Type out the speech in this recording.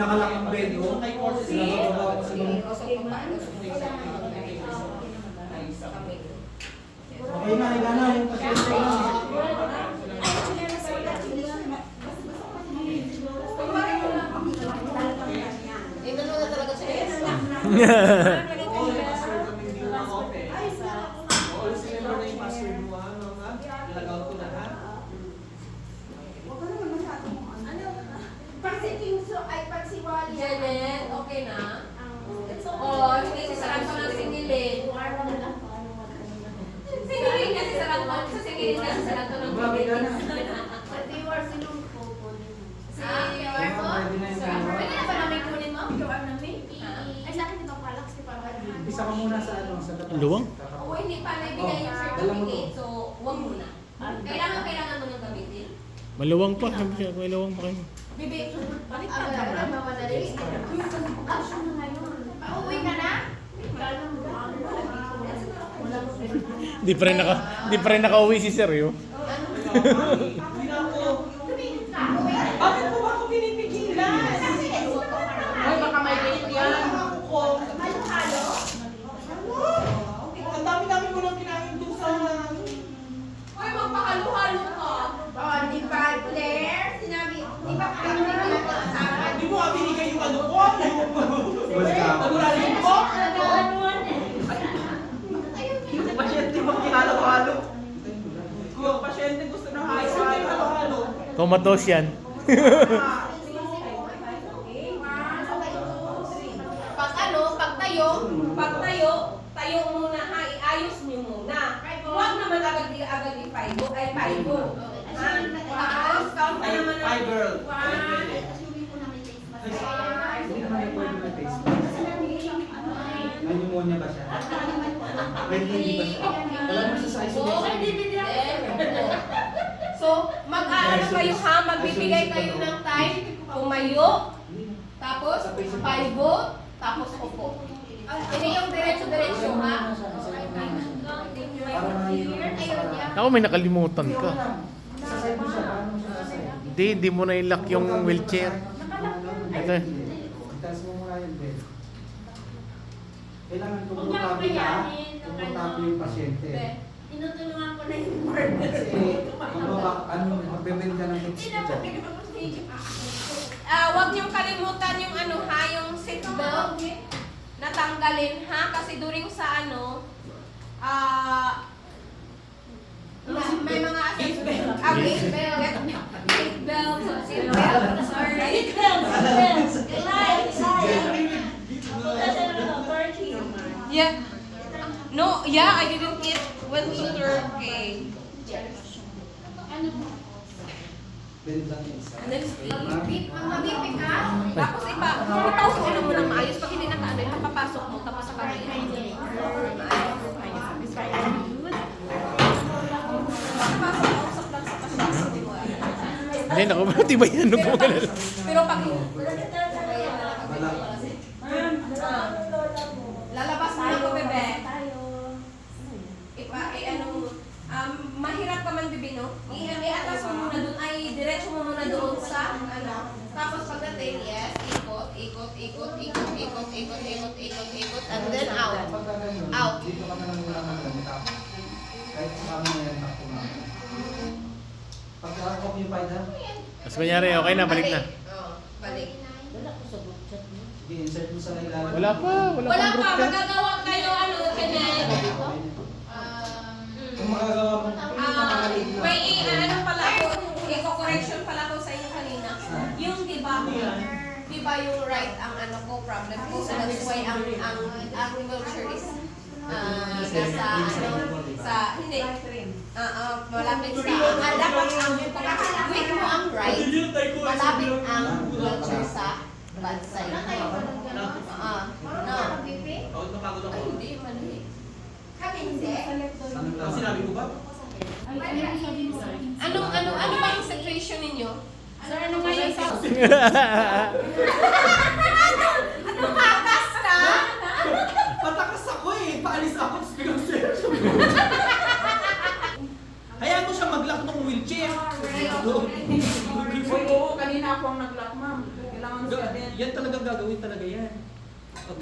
nakalak ang bed, oh. Sinababa ko sa mga... Okay na, higa na. Yung pasyente na. Janet, okay na? Oo, hindi si Saranto ng singilin. Singilin niya si Saranto. Singilin niya si Saranto ng singilin. Pwede na ba namin kunin mo? QR namin? Ay, sa akin ito palak si Papa. Isa ka muna sa ano, sa tapat. Luwang? Oo, hindi pa naibigay yung certificate. So, huwag muna. Kailangan mo nang gamitin. Maluwang pa. Maluwang pa kayo. Bibi, balik ka na. Mamadali. Pauwi ka na? Di pa rin nakauwi si Sir, yo. Bakit po ako pinipigilan? Ay, baka may date yan. Halo-halo? Ang dami-dami ko lang kinahindusan. Uy, magpahalo-halo ka. Oh, di ba, Claire? Sinabi, di ba kayo nagkakasaran? Di mo nga binigay yung ano ko. Nagulalim ko. Yung pasyente magkihalo-halo. Yung pasyente gusto ng halo-halo. Comatose yan. Tayo muna ha, iayos niyo muna. Huwag naman agad i-5 ay 5. Tapos, count na naman ng... Hi, girl. Hindi naman yung pwede may face mask. May pneumonia ba siya? Pwede hindi ba siya? Wala naman siya sa isolation. So, mag-aano kayo ha, magbibigay kayo ng time, tumayo, tapos 5, tapos upo. Hindi yung diretso-diretso ha. Ako may nakalimutan ka. Sasay mo siya, paano mo siya sasay? Hindi mo na ilock yung wheelchair. Ito. Itaas mo muna yung bed. Kailangan komportable ka. Komportable yung pasyente. Tinutulungan ko na yung partner. Kasi, magbebend ka ng tips mo dyan. Huwag niyong kalimutan yung ano ha, yung seatbelt. Natanggalin ha, kasi during sa ano, may mga seatbelt. Yeah. No, yeah, I didn't eat when Turkey. Bend lang yung isa. Mabipik ka? Tapos ipaupo na mo ng maayos. Pag hindi nakaano, ipapapasok mo. Tapos sa kanila. Papasok lang sa pasyente. Hindi, naku, matibay yan. Ano po ganun? Pero pag... Balak. Lalabas mo ako, bebe. Mahirap ka man, bebe, no? I-atas mo muna doon. Ay, diretso mo muna doon sa, ano. Tapos pagdating, yes, ikot. And then out. Out. Dito ka na lang muna mag-gamit. Kahit kami na yan, takpo na. Pagka-occupied ha? Mas kunyari, okay na, balik na. Oo, balik. Sige, insert mo sa ilalim. Wala pa Wala pang pa, group chat. magagawa kayo, ano, Janet. Kung makagawa mo, May ano pala ako, i-correction pala ko sa inyo kanina. Yung di ba yung right ang ano ko, problem ko. So that's why ang wheelchair is nasa ano, sa, hindi. Malapit sa, dapat ang, wait mo ang right, malapit ang wheelchair sa bad side. No. Ay, hindi, mali. Kami hindi. Sinabi ko ba? Ano ba yung situation ninyo? Sir, ano nga yung Ano kakas ka? Patakas ako eh. Paalis ako sa biglang search. Hayaan mo siya mag-lock ng wheelchair. Oo, kanina ako ang nag-lock, ma'am. Kailangan siya din. yan talagang gagawin talaga yan.